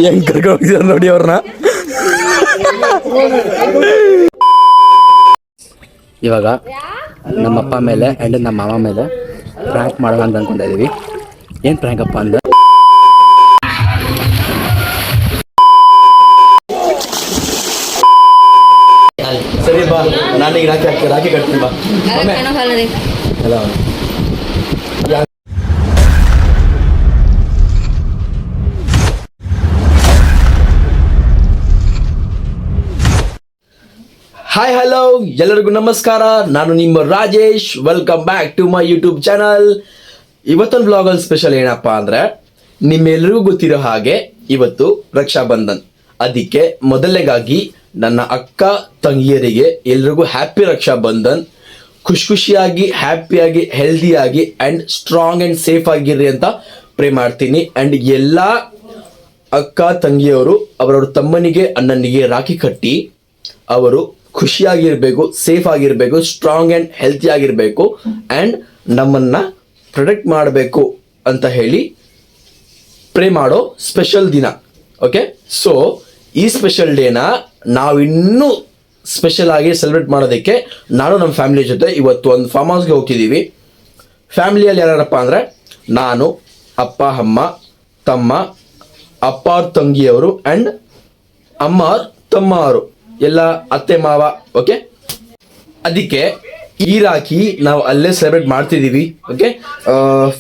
ಹೆಂಗ್ ಕರ್ಕೊಂಡು ಹೋಗಿದಾರ ನೋಡಿ ಅವ್ರನ್ನ. ಇವಾಗ ನಮ್ಮ ಅಪ್ಪ ಮೇಲೆ ಆ್ಯಂಡ್ ನಮ್ಮ ಮಾಮ ಮೇಲೆ ಪ್ರ್ಯಾಂಕ್ ಮಾಡೋಣ ಅಂತ ಅನ್ಕೊಂತ ಇದೀವಿ. ಏನು ಪ್ರ್ಯಾಂಕ್ ಅಪ್ಪ ಅಂದ್ರೆ, ಸರಿ ಬಾ, ನಾನೀಗ ರಾಖಿ ಕಟ್ತೀನಿ ಬಾ. ಹಾಯ್ ಹಲೋ ಎಲ್ಲರಿಗೂ ನಮಸ್ಕಾರ, ನಾನು ನಿಮ್ಮ Rajesh. Welcome back to my YouTube channel. ಇವತ್ತೊಂದು ಬ್ಲಾಗಲ್ಲಿ ಸ್ಪೆಷಲ್ ಏನಪ್ಪ ಅಂದರೆ, ನಿಮ್ಮೆಲ್ಲರಿಗೂ ಗೊತ್ತಿರೋ ಹಾಗೆ ಇವತ್ತು ರಕ್ಷಾ ಬಂಧನ್. ಅದಕ್ಕೆ ಮೊದಲನೇಗಾಗಿ ನನ್ನ ಅಕ್ಕ ತಂಗಿಯರಿಗೆ ಎಲ್ರಿಗೂ ಹ್ಯಾಪಿ ರಕ್ಷಾ ಬಂಧನ್. ಖುಷಿಯಾಗಿ, ಹ್ಯಾಪಿಯಾಗಿ, ಹೆಲ್ದಿಯಾಗಿ ಆ್ಯಂಡ್ ಸ್ಟ್ರಾಂಗ್ ಆ್ಯಂಡ್ ಸೇಫ್ ಆಗಿರ್ರಿ ಅಂತ ಪ್ರೇ ಮಾಡ್ತೀನಿ. ಆ್ಯಂಡ್ ಎಲ್ಲ ಅಕ್ಕ ತಂಗಿಯವರು ಅವರವ್ರ ತಮ್ಮನಿಗೆ ಅಣ್ಣನಿಗೆ ರಾಖಿ ಕಟ್ಟಿ ಅವರು ಖುಷಿಯಾಗಿರಬೇಕು, ಸೇಫ್ ಆಗಿರಬೇಕು, ಸ್ಟ್ರಾಂಗ್ ಆ್ಯಂಡ್ ಹೆಲ್ತಿ ಆಗಿರಬೇಕು ಆ್ಯಂಡ್ ನಮ್ಮನ್ನು ಪ್ರೊಟೆಕ್ಟ್ ಮಾಡಬೇಕು ಅಂತ ಹೇಳಿ ಪ್ರೇ ಮಾಡೋ ಸ್ಪೆಷಲ್ ದಿನ. ಓಕೆ, ಸೊ ಈ ಸ್ಪೆಷಲ್ ಡೇನ ನಾವಿನ್ನೂ ಸ್ಪೆಷಲ್ ಆಗಿ ಸೆಲೆಬ್ರೇಟ್ ಮಾಡೋದಕ್ಕೆ ನಾನು ನಮ್ಮ ಫ್ಯಾಮಿಲಿ ಜೊತೆ ಇವತ್ತು ಒಂದು ಫಾರ್ಮ್ ಹೌಸ್ಗೆ ಹೋಗ್ತಿದ್ದೀವಿ. ಫ್ಯಾಮಿಲಿಯಲ್ಲಿ ಯಾರ್ಯಾರಪ್ಪ ಅಂದರೆ, ನಾನು, ಅಪ್ಪ, ಅಮ್ಮ, ತಮ್ಮ, ಅಪ್ಪ ಅವ್ರ ತಂಗಿಯವರು ಆ್ಯಂಡ್ ಅಮ್ಮ ಅವ್ರ ತಮ್ಮ ಅವರು, ಎಲ್ಲ ಅತ್ತೆ ಮಾವ. ಓಕೆ, ಅದಕ್ಕೆ ಈ ರಾಖಿ ನಾವು ಅಲ್ಲೇ ಸೆಲೆಬ್ರೇಟ್ ಮಾಡ್ತಿದ್ದೀವಿ. ಓಕೆ,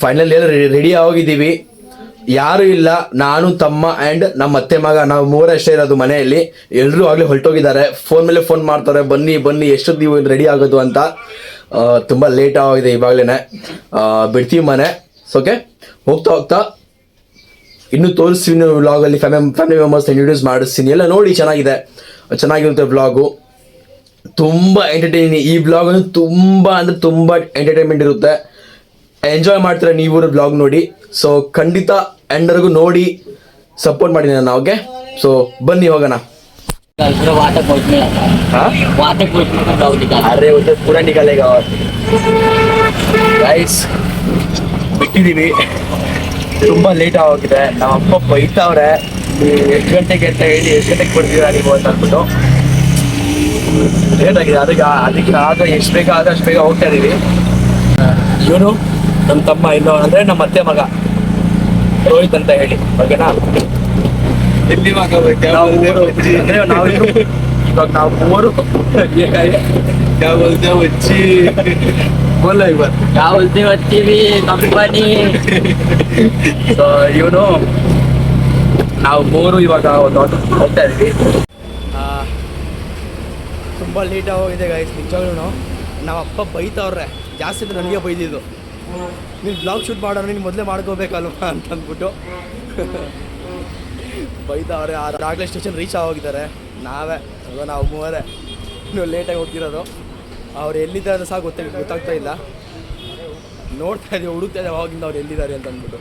ಫೈನಲ್ ಎಲ್ಲ ರೆಡಿ ಆಗಿದ್ದೀವಿ. ಯಾರು ಇಲ್ಲ, ನಾನು, ತಮ್ಮ ಆ್ಯಂಡ್ ನಮ್ಮ ಅತ್ತೆ ಮಗ, ನಾವು ಮೂವರೇ ಅಷ್ಟೇ ಇರೋದು ಮನೆಯಲ್ಲಿ. ಎಲ್ಲರೂ ಆಗಲೇ ಹೊರಟೋಗಿದ್ದಾರೆ. ಫೋನ್ ಮೇಲೆ ಫೋನ್ ಮಾಡ್ತಾರೆ, ಬನ್ನಿ ಬನ್ನಿ, ಎಷ್ಟೊತ್ತು ನೀವು ರೆಡಿ ಆಗೋದು ಅಂತ. ತುಂಬ ಲೇಟ್ ಆಗಿದೆ, ಇವಾಗಲೇ ಬಿಡ್ತೀವಿ ಮನೆ. ಓಕೆ, ಹೋಗ್ತಾ ಹೋಗ್ತಾ ಇನ್ನೂ ತೋರಿಸ್ತೀನಿ ವ್ಲಾಗಲ್ಲಿ. ಫ್ಯಾಮಿಲಿ ಮೆಂಬರ್ಸ್ ಇಂಟ್ರೊಡ್ಯೂಸ್ ಮಾಡಿಸ್ತೀನಿ, ಎಲ್ಲ ನೋಡಿ. ಚೆನ್ನಾಗಿರುತ್ತೆ ವ್ಲಾಗು, ತುಂಬ ಎಂಟರ್ಟೈನಿಂಗ್. ಈ ವ್ಲಾಗನ್ನು ತುಂಬ ಅಂದರೆ ತುಂಬ ಎಂಟರ್ಟೈನ್ಮೆಂಟ್ ಇರುತ್ತೆ. ಎಂಜಾಯ್ ಮಾಡ್ತೀರಾ ನೀವು ವ್ಲಾಗ್ ನೋಡಿ. ಸೊ ಖಂಡಿತ ಎಂಡರ್ಗೂ ನೋಡಿ ಸಪೋರ್ಟ್ ಮಾಡಿ ನಾನು. ಓಕೆ, ಸೊ ಬನ್ನಿ ಹೋಗೋಣ. ಅರೆ ಪೂರಾ ನಿಕಾಲೇಗ ಗೈಸ್, ಬಿಟ್ಟಿದ್ದೀವಿ. ತುಂಬ ಲೇಟ್ ಆಗೋಗಿದೆ. ನಮ್ಮ ಅಪ್ಪ ಬೈತಾವ್ರೆ, ಎಷ್ಟು ಗಂಟೆಗೆ ಅಂತ ಹೇಳಿ, ಎಷ್ಟು ಗಂಟೆಗೆ ಕೊಡ್ತೀರಾ ನೀವು ಅಂತ ಅಂದ್ಬಿಟ್ಟು. ಲೇಟ್ ಆಗಿದೆ, ಅದಕ್ಕೆ ಆಗ ಎಷ್ಟು ಬೇಗ ಆಗ ಅಷ್ಟು ಬೇಗ ಹೋಗ್ತಾ ಇದ್ದೀವಿ. ಇವನು ನಮ್ಮ ತಮ್ಮ, ಇನ್ನು ಅಂದರೆ ನಮ್ಮ ಅತ್ತೆ ಮಗ ರೋಹಿತ್ ಅಂತ ಹೇಳಿ. ಓಕೆನಾ, ಇಲ್ಲಿ ಅಂದರೆ ನಾವು ಇವಾಗ ನಾವು ಮೂವರು ಕಂಪನಿ. ಸೊ ಇವನು ನಾವು ಮೂರು ಇವಾಗ ಒಂದು ಹೋಗ್ತಾ ಇದ್ವಿ. ತುಂಬ ಲೇಟ್ ಆಗೋಗಿದೆ ಗೈಸ್, ನಿಜವಾಗ್ಲೂ. ನಮ್ಮ ಅಪ್ಪ ಬೈತವ್ರೆ, ಜಾಸ್ತಿ ಅಂದರೆ ನನಗೆ ಬೈದಿದ್ದು. ನೀನು ಬ್ಲಾಗ್ ಶೂಟ್ ಮಾಡೋರು ನೀನು ಮೊದಲೇ ಮಾಡ್ಕೋಬೇಕಲ್ವ ಅಂತ ಅಂದ್ಬಿಟ್ಟು ಬೈತವ್ರೆ. ಆಗಲೇ ಸ್ಟೇಷನ್ ರೀಚ್ ಆಗೋಗಿದ್ದಾರೆ. ನಾವು ಮೂವರೇ ನೀವು ಲೇಟಾಗಿ ಹೋಗ್ತಿರೋದು. ಅವ್ರು ಎಲ್ಲಿದ್ದಾರೆ ಅಂತ ಸಹ ಗೊತ್ತಾಗ್ತಾ ಇಲ್ಲ. ನೋಡ್ತಾ ಇದ್ದೀವಿ, ಹುಡುಕ್ತಾ ಇದ್ದೀವಿ ಅವಾಗಿಂದ ಅವ್ರು ಎಲ್ಲಿದ್ದಾರೆ ಅಂತ ಅಂದ್ಬಿಟ್ಟು.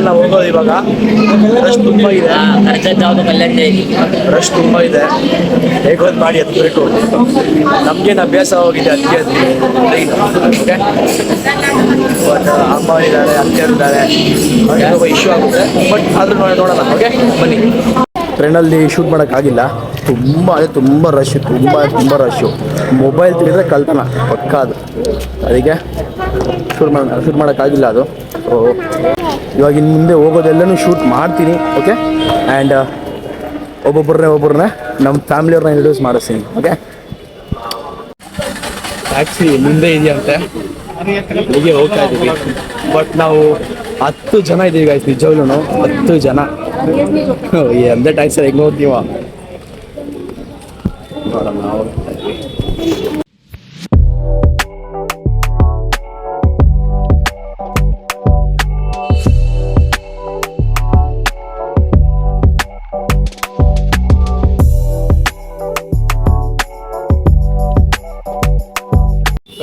ನಾವು ಹೋಗೋದು ಇವಾಗ. ರಶ್ ತುಂಬ ಇದೆ, ರಶ್ ತುಂಬ ಇದೆ. ಹೇಗೋದು ಮಾಡಿ ಹತ್ಬೇಕು. ನಮ್ಗೇನು ಅಭ್ಯಾಸ ಹೋಗಿದೆ ಅದಕ್ಕೆ ಟ್ರೈನ್. ಓಕೆ, ಬಟ್ ಅಮ್ಮ ಇದ್ದಾರೆ, ಅತ್ತೆಯರಿದ್ದಾರೆ, ಸ್ವಲ್ಪ ಇಶ್ಯೂ ಆಗುತ್ತೆ. ಬಟ್ ಆದರೂ ನೋಡೋಣ. ಓಕೆ ಬನ್ನಿ. ಟ್ರೈನಲ್ಲಿ ಶೂಟ್ ಮಾಡೋಕ್ಕಾಗಿಲ್ಲ, ತುಂಬ ರಶ್, ತುಂಬ ರಶ್ಶು. ಮೊಬೈಲ್ ತೆಗೆದ್ರೆ ಕಳ್ತನ ಪಕ್ಕ ಅದು. ಅದಕ್ಕೆ ಶೂಟ್ ಮಾಡೋಕ್ಕಾಗಿಲ್ಲ ಅದು. ಸೊ ಇವಾಗ ಇನ್ನು ಮುಂದೆ ಹೋಗೋದೆಲ್ಲನೂ ಶೂಟ್ ಮಾಡ್ತೀನಿ. ಓಕೆ, ಆ್ಯಂಡ್ ಒಬ್ಬೊಬ್ಬರನ್ನೇ ನಮ್ಮ ಫ್ಯಾಮಿಲಿಯವ್ರನ್ನ ಇಂಟ್ರೊಡ್ಯೂಸ್ ಮಾಡಿಸ್ತೀನಿ. ಓಕೆ, ಟ್ಯಾಕ್ಸಿ ಮುಂದೆ ಇದೆಯಂತೆ, ಹೀಗೆ ಹೋಗ್ತಾ ಇದ್ದೀವಿ. ಬಟ್ ನಾವು 10 ಜನ ಇದ್ದೀವಿ ಗೈಸ್, ನಿಜವಾಗ್ಲೂ 10 ಜನ. ಎಂದೇ ಟ್ಯಾಕ್ಸಿ ಹೆಂಗೆ ಹೋಗ್ತೀವ ನೋಡೋಣ. ನಾವು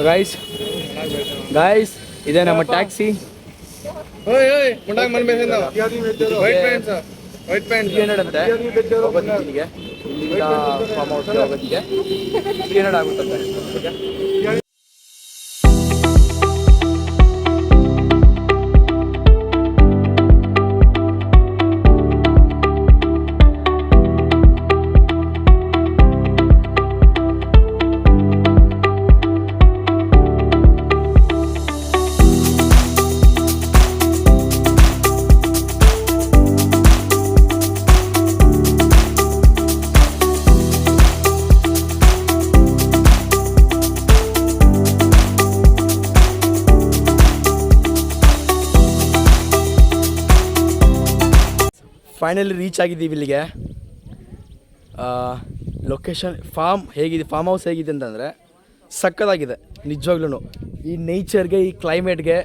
ಗೈಸ್ ಗಾಯ್ಸ್ ಇದೆ ನಮ್ಮ ಟ್ಯಾಕ್ಸಿ. ವೈಟ್ ಪ್ಯಾಂಟ್ 300 ಅಂತೆ ಹೋಗೋದಿಗೆ, ಇಲ್ಲಿಂದ ಫಾರ್ಮ್ ಹೌಸ್ಗೆ ಹೋಗೋದಿಗೆ 300 ಆಗುತ್ತಂತೆ. ಫೈನಲಿ ರೀಚ್ ಆಗಿದ್ದೀವಿ ಇಲ್ಲಿಗೆ. ಲೊಕೇಶನ್ ಫಾರ್ಮ್ ಹೌಸ್ ಹೇಗಿದೆ ಅಂತಂದರೆ ಸಕ್ಕತ್ತಾಗಿದೆ ನಿಜವಾಗ್ಲೂ. ಈ ನೇಚರ್ಗೆ, ಈ ಕ್ಲೈಮೇಟ್ಗೆ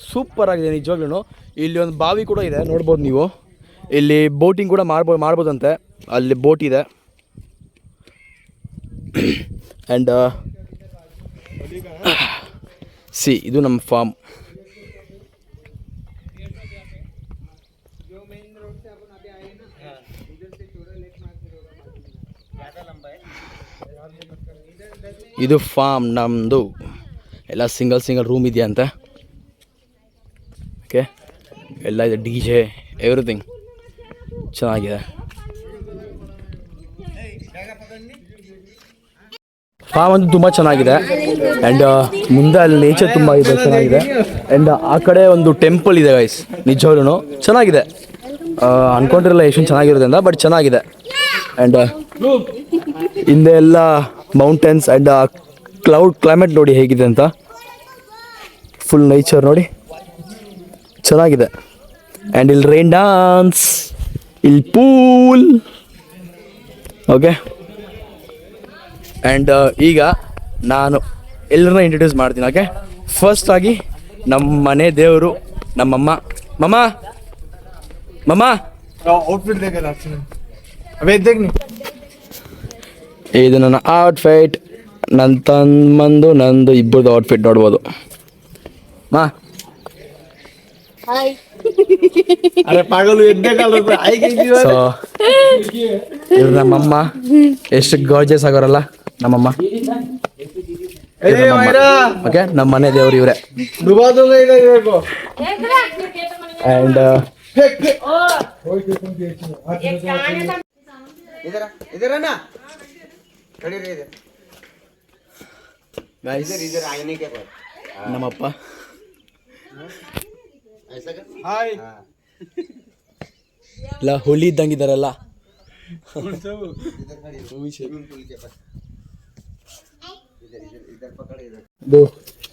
ಸೂಪರ್ ಆಗಿದೆ ನಿಜವಾಗ್ಲೂ. ಇಲ್ಲಿ ಒಂದು ಬಾವಿ ಕೂಡ ಇದೆ, ನೋಡ್ಬೋದು ನೀವು. ಇಲ್ಲಿ ಬೋಟಿಂಗ್ ಕೂಡ ಮಾಡ್ಬೋದಂತೆ, ಅಲ್ಲಿ ಬೋಟ್ ಇದೆ. ಆ್ಯಂಡ್ ಇದು ನಮ್ಮ ಫಾರ್ಮ್. ಇದು ಫಾರ್ಮ್ ನಮ್ಮದು. ಎಲ್ಲ ಸಿಂಗಲ್ ರೂಮ್ ಇದೆಯಂತೆ. ಓಕೆ, ಎಲ್ಲ ಇದೆ, DJ ಎವ್ರಿಥಿಂಗ್ ಚೆನ್ನಾಗಿದೆ. ಫಾರ್ಮ್ ಅಂತೂ ತುಂಬ ಚೆನ್ನಾಗಿದೆ. ಆ್ಯಂಡ್ ಮುಂದೆ ಅಲ್ಲಿ ನೇಚರ್ ತುಂಬ ಇದೆ, ಚೆನ್ನಾಗಿದೆ. ಆ್ಯಂಡ್ ಆ ಕಡೆ ಒಂದು ಟೆಂಪಲ್ ಇದೆ ಗೈಸ್, ನಿಜವಾಗ್ಲೂ ಚೆನ್ನಾಗಿದೆ. ಅನ್ಕೊಂಡಿರಲ್ಲ ಎಷ್ಟೊಂದು ಚೆನ್ನಾಗಿರೋದ್ರಿಂದ, ಬಟ್ ಚೆನ್ನಾಗಿದೆ. ಆ್ಯಂಡ್ ಹಿಂದೆ ಎಲ್ಲ ಮೌಂಟೇನ್ಸ್ ಆ್ಯಂಡ್ ಕ್ಲೈಮೇಟ್ ನೋಡಿ ಹೇಗಿದೆ ಅಂತ. ಫುಲ್ ನೇಚರ್ ನೋಡಿ ಚೆನ್ನಾಗಿದೆ. ಆ್ಯಂಡ್ ಇಲ್ಲಿ ರೈನ್ ಡಾನ್ಸ್, ಇಲ್ಲಿ ಪೂಲ್. ಓಕೆ, ಆ್ಯಂಡ್ ಈಗ ನಾನು ಎಲ್ಲರನ್ನ ಇಂಟ್ರೊಡ್ಯೂಸ್ ಮಾಡ್ತೀನಿ. ಓಕೆ, ಫಸ್ಟ್ ಆಗಿ ನಮ್ಮ ಮನೆ ದೇವರು ನಮ್ಮಮ್ಮ. ಮಮ್ಮ ಔಟ್ಫಿಟ್ ಇದು ನನ್ನ ಔಟ್ಫಿಟ್, ನನ್ನ ತಮ್ಮಂದು ನಂದು ಇಬ್ಬರದು ಔಟ್ಫಿಟ್ ನೋಡ್ಬೋದು. ಸೊ ಇವ್ರು ನಮ್ಮಮ್ಮ, ಎಷ್ಟು ಗಾರ್ಜಿಯಸ್ ಆಗೋರಲ್ಲ ನಮ್ಮಮ್ಮ. ಓಕೆ, ನಮ್ಮ ಮನೆ ದೇವ್ರು ಇವರೇ. ಆ್ಯಂಡ್ ನಮ್ಮಪ್ಪ ಇಲ್ಲ ಹುಲಿ ಇದ್ದಂಗಿದಾರಲ್ಲ. ಇದು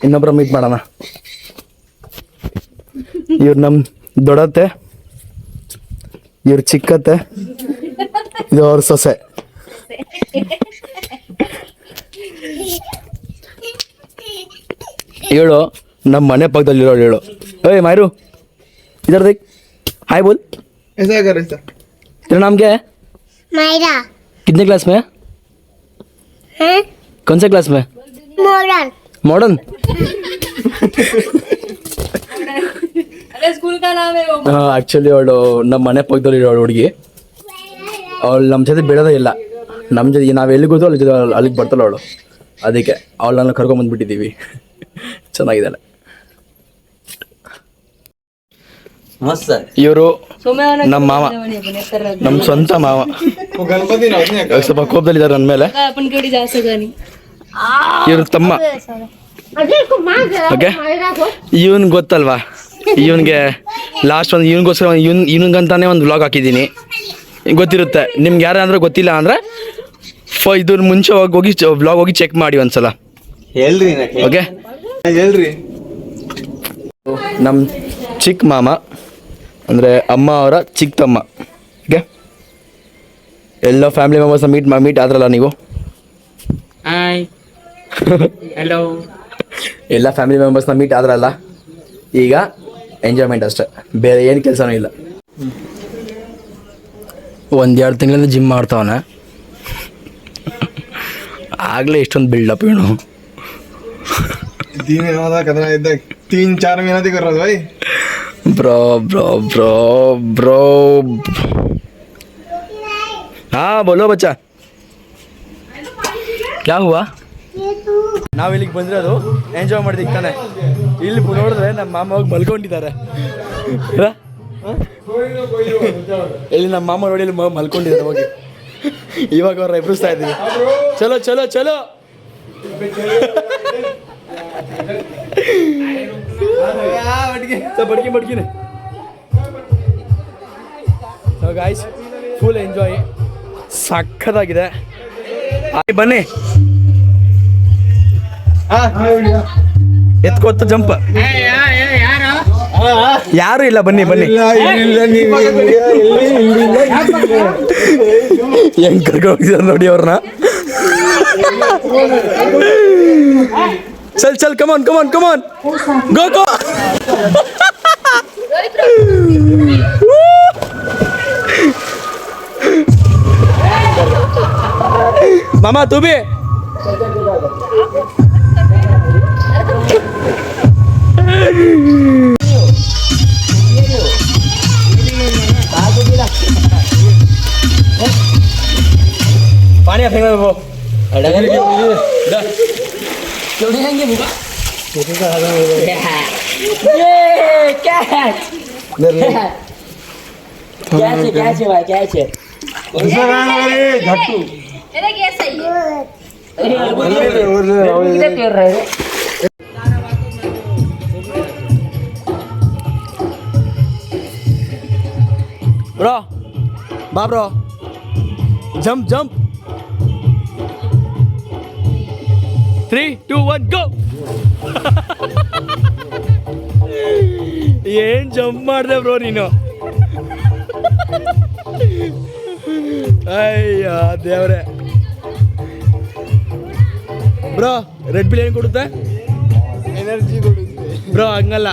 ಇನ್ನೊಬ್ಬರ ಮೀಟ್ ಮಾಡೋಣ. ಇವ್ರು ನಮ್ಮ ದೊಡ್ಡತ್ತೆ, ಇವ್ರು ಚಿಕ್ಕತ್ತೆ, ಇದು ಅವ್ರ ಸೊಸೆ. ಹೇಳು ನಮ್ಮ ಮನೆ ಪಕ್ಕದಲ್ಲಿ ಇರೋಳು. ಹೇಳು, ಏಯ್ ಮಾಯರು, इधर देख, हाय बोल. ऐसा कर ऐसा. तेरा नाम क्या है? मायरा. कितने क्लास में है? हैं? कौन से क्लास में? मॉडर्न. मॉडर्न? अरे स्कूल का नाम है वो. हाँ, ಆ್ಯಕ್ಚುಲಿ ಅವಳು ನಮ್ಮ ಮನೆ ಪಕ್ಕದಲ್ಲಿ ಇರೋಳು ಹುಡುಗಿ. ಅವಳು ನಮ್ಮ ಜೊತೆ ಬಿಡೋದೇ ಇಲ್ಲ. ನಮ್ಮ ಜೊತೆ ನಾವು ಎಲ್ಲಿಗೆ ಹೋದ್ರೂ ಅಲ್ಲಿ ಜೊತೆ ಅಲ್ಲಿಗೆ ಬರ್ತಾಳೆ ಅವಳು. ಅದಕ್ಕೆ ಅವಳನ್ನ ಕರ್ಕೊಂಬಂದ್ಬಿಟ್ಟಿದ್ದೀವಿ. ಚೆನ್ನಾಗಿದ್ದಾಳೆ. ಇವರು ನಮ್ಮ ಮಾವ, ನಮ್ಮ ಸ್ವಂತ ಮಾವ. ಸ್ವಲ್ಪ ಕೋಪದಲ್ಲಿದ್ದಾರೆ ನನ್ನ ಮೇಲೆ. ಇವ್ರ ತಮ್ಮ. ಓಕೆ, ಇವನ್ ಗೊತ್ತಲ್ವಾ, ಇವನ್ಗೆ ಲಾಸ್ಟ್ ಒಂದು ಇವನಿಗೋಸ್ಕರ ಇವನಿಗಂತಾನೆ ಒಂದು ವ್ಲಾಗ್ ಹಾಕಿದ್ದೀನಿ. ಗೊತ್ತಿರುತ್ತೆ ನಿಮ್ಗೆ. ಯಾರಂದ್ರೆ ಗೊತ್ತಿಲ್ಲ ಅಂದರೆ ಇದ್ರ ಮುಂಚೆ ಹೋಗಿ ವ್ಲಾಗ್ ಹೋಗಿ ಚೆಕ್ ಮಾಡಿ ಒಂದ್ಸಲ. ಹೇಳ್ರಿ. ಓಕೆ, ಹೇಳ್ರಿ. ನಮ್ಮ ಚಿಕ್ಕ ಮಾಮ ಅಂದರೆ ಅಮ್ಮ ಅವರ ಚಿಕ್ಕ ತಮ್ಮ. ಓಕೆ, ಎಲ್ಲ ಫ್ಯಾಮಿಲಿ ಮೆಂಬರ್ಸ್ನ ಮೀಟ್ ಆದ್ರಲ್ಲ ನೀವು. Hi, hello. ಎಲ್ಲ ಫ್ಯಾಮಿಲಿ ಮೆಂಬರ್ಸ್ನ ಮೀಟ್ ಆದ್ರಲ್ಲ. ಈಗ ಎಂಜಾಯ್ಮೆಂಟ್ ಅಷ್ಟೇ, ಬೇರೆ ಏನು ಕೆಲಸನೂ ಇಲ್ಲ. 1-2 ತಿಂಗಳಿಂದ ಜಿಮ್ ಮಾಡ್ತಾವನೆ. ಆಗಲೇ ಇಷ್ಟೊಂದು ಬಿಲ್ಡಪ್ ಏನು. तीन महीना था कितना इधर 3-4 महीना थी कर रहा था भाई ब्रो ब्रो ब्रो ब्रो हाँ बोलो बच्चा क्या हुआ ನಾವು ಇಲ್ಲಿಗೆ ಬಂದಿರೋದು ಎಂಜಾಯ್ ಮಾಡಿದೀವಿ ತಾನೆ ಇಲ್ಲಿ ನೋಡಿದ್ರೆ ನಮ್ಮ ಮಾಮ ಹೋಗಿ ಮಲ್ಕೊಂಡಿದ್ದಾರೆ ಇಲ್ಲಿ ನಮ್ಮ ಮಾಮ ನೋಡಿ ಇಲ್ಲಿ ಮಲ್ಕೊಂಡಿದ್ದಾರೆ ಹೋಗಿ ಇವಾಗ ಅವ್ರ ಎಬ್ಬಿಸ್ತಾ ಇದ್ದೀವಿ ಚಲೋ ಚಲೋ ಚಲೋ ಬಡ್ಕಿ ಬಡ್ಕಿನಿ ಗಾಯ್ಸ್ ಫುಲ್ ಎಂಜಾಯ್ ಸಖತ್ತಾಗಿದೆ ಬನ್ನಿ ಎತ್ಕೊತ್ತ ಜಂಪ್ ಯಾರು ಇಲ್ಲ ಬನ್ನಿ ಬನ್ನಿ ಹೆಂಗ್ ಕರ್ಕೊಂಡು ಹೋಗಿದಾರೆ ನೋಡಿ ಅವ್ರನ್ನ ಚಲ್ ಚಲ್ ಕಮಾನ್ ಕಮಾನ್ ಕಮಾನ್ ಗೋ ಗೋ मामा तू भी पानी फेंक वो अरे कैसा ही ब्रो बा ब्रो जंप जंप 3 2 1 गो ಏನ್ ಜಂಪ್ ಮಾಡಿದೆ ಬ್ರೋ ನೀನು ಅಯ್ಯ ದೇವ್ರೆ ಬ್ರೋ ರೆಡ್ ಬಿಲ್ ಏನು ಕೊಡುತ್ತೆ ಎನರ್ಜಿ ಕೊಡುತ್ತೆ ಬ್ರೋ ಹಂಗಲ್ಲ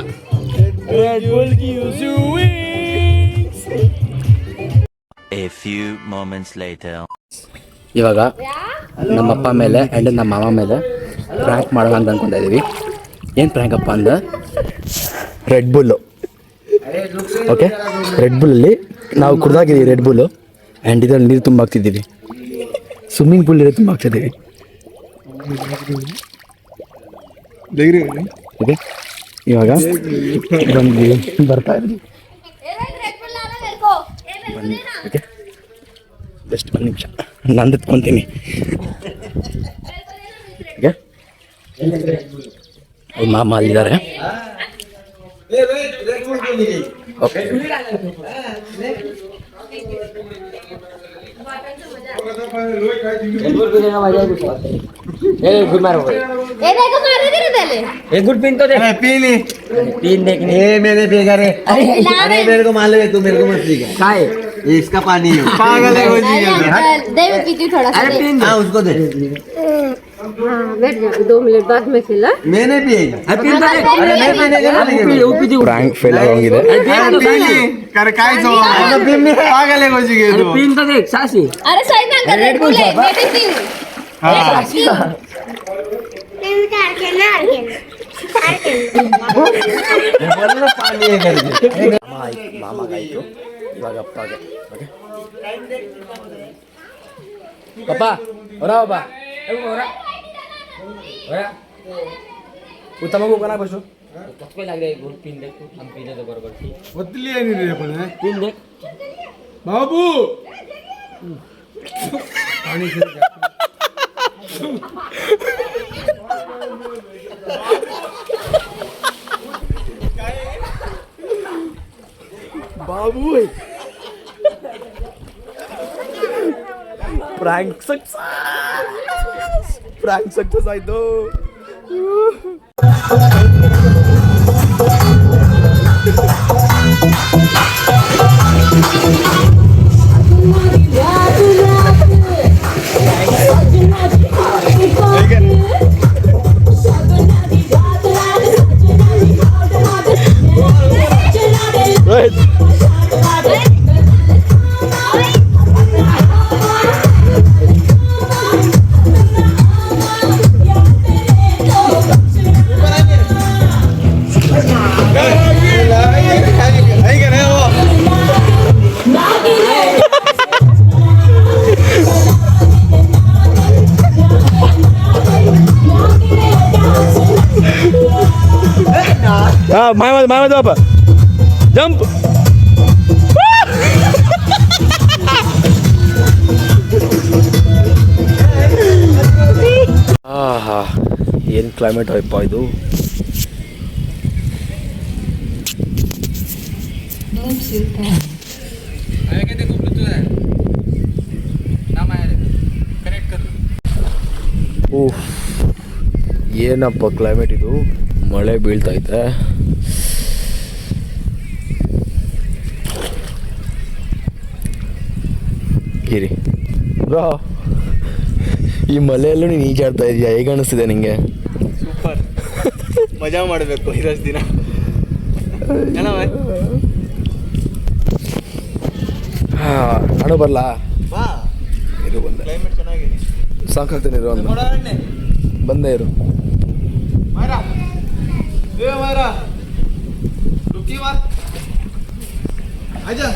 Red Bull gives you wings A few moments later. ಇವಾಗ ನಮ್ಮ ಅಪ್ಪ ಮೇಲೆ ಆ್ಯಂಡ್ ನಮ್ಮ ಮಾಮ ಮೇಲೆ ಪ್ರ್ಯಾಂಕ್ ಮಾಡೋಣ ಅಂತ ಅಂದ್ಕೊಂತ ಇದ್ದೀವಿ. ಏನು ಪ್ರ್ಯಾಂಕ್ ಅಪ್ಪ ಅಂದ್ರೆ ರೆಡ್ ಬುಲ್ಲು ಓಕೆ ರೆಡ್ ಬುಲ್ಲಲ್ಲಿ ನಾವು ಕುಡ್ದಾಗಿದ್ದೀವಿ ರೆಡ್ ಬುಲ್ಲು ಆ್ಯಂಡ್ ಇದರಲ್ಲಿ ನೀರು ತುಂಬ ಹಾಕ್ತಿದ್ದೀವಿ ಸ್ವಿಮ್ಮಿಂಗ್ ಪೂಲ್ ನೀರು ತುಂಬ ಹಾಕ್ತಿದ್ದೀವಿ ಓಕೆ ಇವಾಗ ಬಂದು ಬರ್ತಾ ಇದ್ದೀವಿ ಓಕೆ ಜಸ್ಟ್ ಒಂದು ನಿಮಿಷ ನಾನು ಎತ್ಕೊತೀನಿ ಓಕೆ ಮಾಮ ಅಲ್ಲಿದ್ದಾರೆ ಓಕೆ एक गुड पिन तो दे पी ली पिन देखने ये मैंने पिएगा रे अरे मेरे को मालूम है तू मेरे को मत पिएगा खाए ये इसका पानी है पागल है वो जी दे मैं पीती हूँ थोड़ा सा दे। हाँ उसको दे हाँ बैठ जा 2 मिनट बाद में खिला मैंने पिएगा पिन तो दे अरे मैं पीनेगा ना लेकिन ಪ್ರ್ಯಾಂಕ್ ಫೇಲ್ ಆಗೋಗಿದೆ पी ली कर काय सो पागल है वो जी तू पिन तो देख सासी अरे सही में अंकल रेड बुल है मैं भी पी हूँ पानी है करके ಮಾಮಗಾಯಿತು ಇವಾಗ ಅಪ್ಪಗೆ ಓಕೆ ಪಪ್ಪ ಹೊರ ಬಾ ತಮಗೂ ಬರ ಬಸ್ಸು कोई लग रहा है गुड पिन देख हम पीने तो बराबर थी बदली है नहीं रे अपन पिन देख बाबू पानी से ಬಾಬು ಪ್ರಾಂಕ್ ಸಕ್ಸಸ್ ಆಯ್ತು ಮಾಯದಪ್ಪ ಜಂಪ್. ಆಹಾ ಏನು ಕ್ಲೈಮೇಟ್ ಅಯ್ಯಪ್ಪ ಇದು. ಓಹ್ ಏನಪ್ಪ ಕ್ಲೈಮೇಟ್ ಇದು. ಮಳೆ ಬೀಳ್ತೈತೆ. ಗಿರಿ ಬ್ರೋ, ಈ ಮಳೆಯಲ್ಲೂ ನೀನು ಈಜಾಡ್ತಾ ಇದೆಯಾ? ಹೇಗೆ ಅನಿಸ್ತಿದೆ ನಿಂಗೆ? ಸೂಪರ್, ಮಜಾ ಮಾಡಬೇಕು ಇರೋಷ್ಟು ದಿನ. ನಾನು ಬರಲಾ? ಬಾ, ಇರು ಬಂದೆ. ಕ್ಲೈಮೇಟ್ ಚೆನ್ನಾಗಿದೆ. ಸಾಕಾಗ್ತಾನೆ ಇರು ಅಂದ. ಬಂದೇ ಇರು. ಮಾಯರಾ, ಏ ಮಾಯರಾ, ರುಕಿ ಮಾ, ಆಜಾ.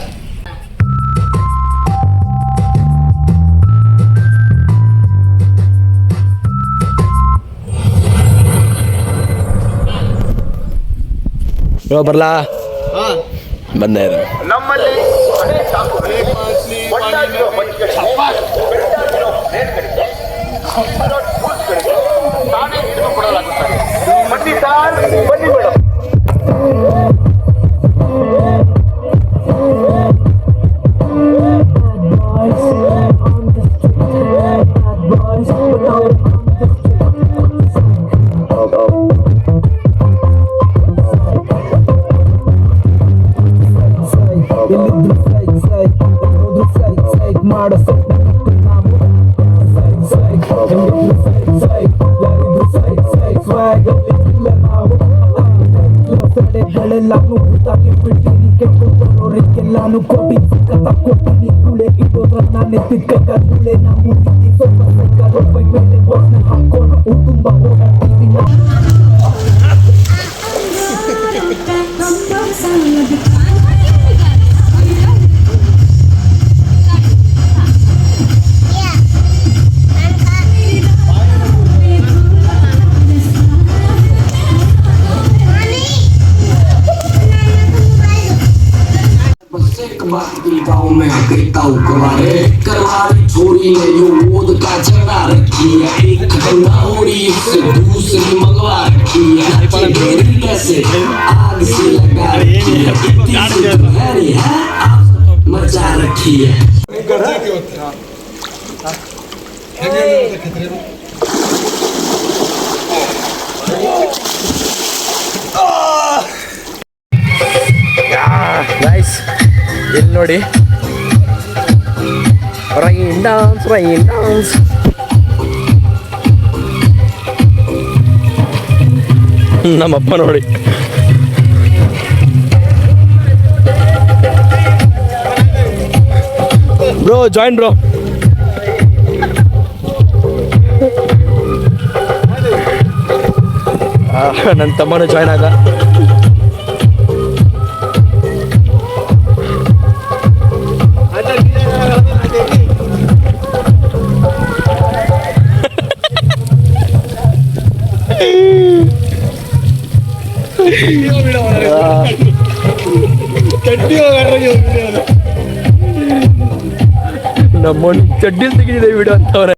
ಬ್ರೋ ಬರಲಾ? ಹಾ, ಬಂದೇ ಇರು. ನಮ್ಮಲ್ಲಿ ನಾನು ಕೋಟಿ ಸಿಕ್ಕತ್ತ ಕೊಟ್ಟಿನಿ ಗುಳೆ ಇಡೋದ್ರ ನಾನೇ ತಿಕ್ಕೈತ ಗುಳೆ ನಾವು ಸ್ವಲ್ಪ ಸೈಕಲ್ ಮೇಲೆ ಬಸ್ನ ಹಾಕೊಂಡು ತುಂಬ ಓಡಾಡ್ತೀವಿ. गाँव में कहता हूँ करवारी छोरी ने जो वोद का चढ़ा रखी है, एक गंगा हो रही उससे दूसरी मंगवा रखी है, कैसे आग से लगा रखी है, इतनी है मचा रखी है. ಗೈಸ್ ಇಲ್ಲಿ ನೋಡಿ, ರೈನ್ ಡಾನ್ಸ್. ನಮ್ಮಪ್ಪ ನೋಡಿ ಬ್ರೋ, ಜಾಯಿನ್ ಬ್ರೋ. ನನ್ನ ತಮ್ಮನೂ ಜಾಯ್ನ್ ಆಗ. ನಮ್ಮ ಚಡ್ಡಿ ತೆಗೆದಿದೆ ವಿಡಿಯೋ ಅಂತವ್ರೆ.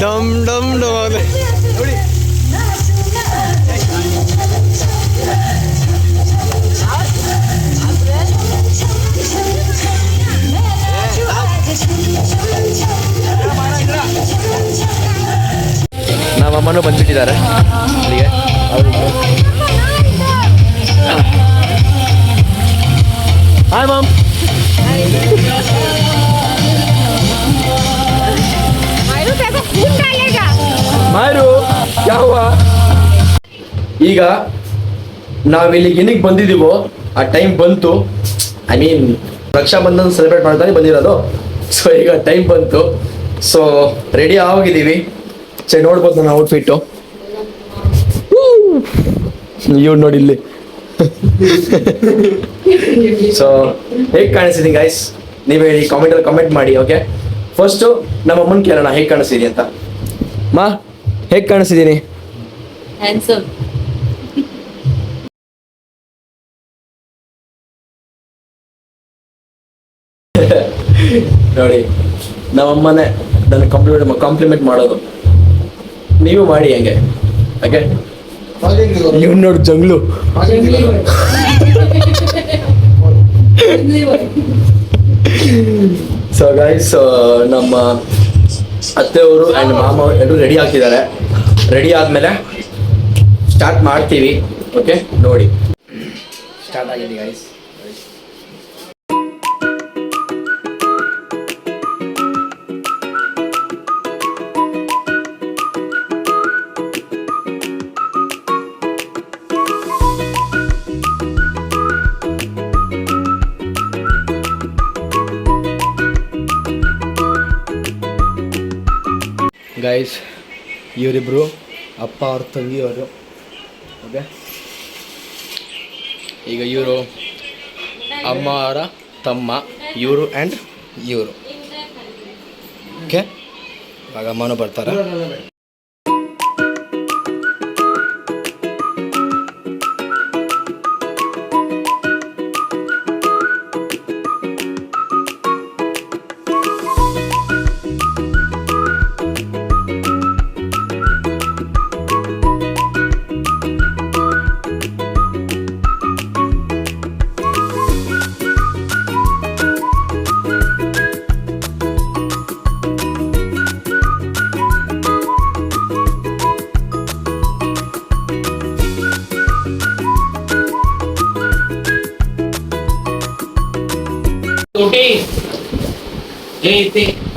ಡಮ್ ಡಮ್ ಡಮ್ ನೋಡಿ. ನಮ್ಮಮ್ಮನೂ ಬಂದ್ಬಿಟ್ಟಿದ್ದಾರೆ ಅಲ್ಲಿಗೆ. Hi ma'am. ಮಾರು ಯಾವ ಈಗ ನಾವಿಲ್ಲಿಗೆ ಏನಕ್ಕೆ ಬಂದಿದ್ದೀವೋ ಆ ಟೈಮ್ ಬಂತು. ಐ ಮೀನ್ ರಕ್ಷಾಬಂಧನ ಸೆಲೆಬ್ರೇಟ್ ಮಾಡ್ತಾನೆ ಬಂದಿರೋದು. ಸೊ ಈಗ ಟೈಮ್ ಬಂತು. ಸೊ ರೆಡಿ ಆಗಿದ್ದೀವಿ. ನೋಡ್ಬೋದು ನನ್ನ ಔಟ್ಫಿಟ್ಟು. ಇವ್ರು ನೋಡಿ ಇಲ್ಲಿ. ಸೊ ಹೇಗೆ ಕಾಣಿಸ್ತೀನಿ ಗೈಸ್ ನೀವು ಹೇಳಿ, ಕಾಮೆಂಟಲ್ಲಿ ಕಾಮೆಂಟ್ ಮಾಡಿ. ಓಕೆ, ಫಸ್ಟು ನಮ್ಮ ಅಮ್ಮನ ಕೇಳೋಣ ಹೇಗೆ ಕಾಣಿಸ್ತೀನಿ ಅಂತ. ಮಾ ಹೇಗೆ ಕಾಣಿಸ್ತಿದ್ದೀನಿ? ಹ್ಯಾಂಡ್ಸಮ್. ನೋಡಿ ನಮ್ಮಮ್ಮನೇ ನನ್ನ ಕಾಂಪ್ಲಿಮೆಂಟ್ ಮಾಡೋದು. ನೀವು ಮಾಡಿ ಹಂಗೆ. ಓಕೆ, ಇವ್ ನೋಡಿ ಜಂಗ್ಲು. ಸೊ ಗೈಸ್, ನಮ್ಮ ಅತ್ತೆಯವರು ಆ್ಯಂಡ್ ಮಾಮ ಎಲ್ಲರೂ ರೆಡಿ ಆಗ್ತಿದ್ದಾರೆ. ರೆಡಿ ಆದಮೇಲೆ ಸ್ಟಾರ್ಟ್ ಮಾಡ್ತೀವಿ. ಓಕೆ, ನೋಡಿ ಸ್ಟಾರ್ಟ್ ಆಗಿದೆ ಗೈಸ್. ಗೈಸ್, ಇವರಿಬ್ಬರು ಅಪ್ಪ ಅವ್ರ ತಂಗಿಯವರು. ಓಕೆ, ಈಗ ಇವರು ಅಮ್ಮ ಅವರ ತಮ್ಮ, ಇವರು ಆ್ಯಂಡ್ ಇವರು. ಓಕೆ, ಇವಾಗ ಅಮ್ಮನೂ ಬರ್ತಾರೆ.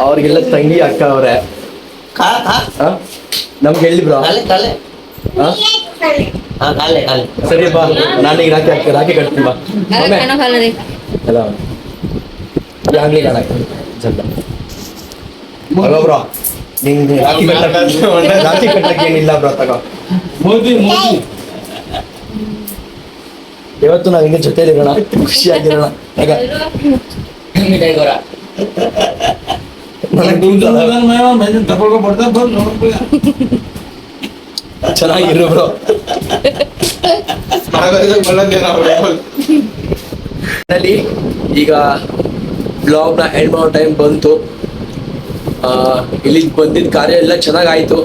ಅವ್ರಿಗೆಲ್ಲ ತಂಗಿ ಅಕ್ಕ ಅವ್ರೆ. ನಮ್ಗೆ ಹೇಳಿ ಬ್ರೋ. ಸರಿ ಬಾ, ನಾನೀಗ ರಾಖಿ ಕಟ್ತೀನಿ ಬಾ. ಅಲ್ಲ ಆಗ್ಲಿ ಹಲೋ ಬ್ರೋ, ನಿಂಗೆ ರಾಖಿ ಕಟ್ಟಕ್ಕೆ ಏನಿಲ್ಲ ಬ್ರೋ, ತಗೋ. ಇವತ್ತು ನಾವು ಹಿಂಗೆ ಜೊತೆಲಿರೋಣ, ಖುಷಿಯಾಗಿರೋಣ. ಚೆನ್ನಾಗಿರು ಬ್ರೋ. ಈಗ ಬ್ಲಾಗ್ನ ಎಂಡ್ ಮಾಡೋ ಟೈಮ್ ಬಂತು. ಇಲ್ಲಿಗೆ ಬಂದಿದ್ದ ಕಾರ್ಯ ಎಲ್ಲ ಚೆನ್ನಾಗಾಯ್ತು.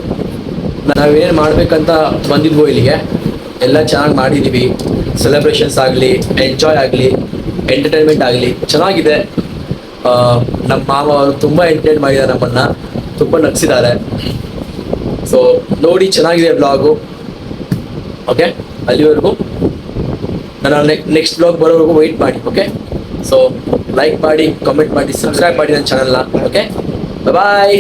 ನಾವೇನು ಮಾಡ್ಬೇಕಂತ ಬಂದಿದ್ವೋ ಇಲ್ಲಿಗೆ ಎಲ್ಲ ಚೆನ್ನಾಗಿ ಮಾಡಿದ್ದೀವಿ. ಸೆಲೆಬ್ರೇಷನ್ಸ್ ಆಗಲಿ, ಎಂಜಾಯ್ ಆಗಲಿ, ಎಂಟರ್ಟೈನ್ಮೆಂಟ್ ಆಗಲಿ ಚೆನ್ನಾಗಿದೆ. ನಮ್ಮ ಮಾವ ಅವರು ತುಂಬ ಎಂಟರ್ಟೈನ್ ಮಾಡಿದ್ದಾರೆ, ನಮ್ಮನ್ನು ತುಂಬ ನಗಿಸಿದ್ದಾರೆ. ಸೊ ನೋಡಿ, ಚೆನ್ನಾಗಿದೆ ಬ್ಲಾಗು. ಓಕೆ, ಅಲ್ಲಿವರೆಗೂ ನಾನು ನೆಕ್ಸ್ಟ್ ಬ್ಲಾಗ್ ಬರೋವರೆಗೂ ವೆಯ್ಟ್ ಮಾಡಿ. ಓಕೆ, ಸೊ ಲೈಕ್ ಮಾಡಿ, ಕಾಮೆಂಟ್ ಮಾಡಿ, ಸಬ್ಸ್ಕ್ರೈಬ್ ಮಾಡಿ ನನ್ನ ಚಾನಲ್ನ. ಓಕೆ, ಬಾಯ್.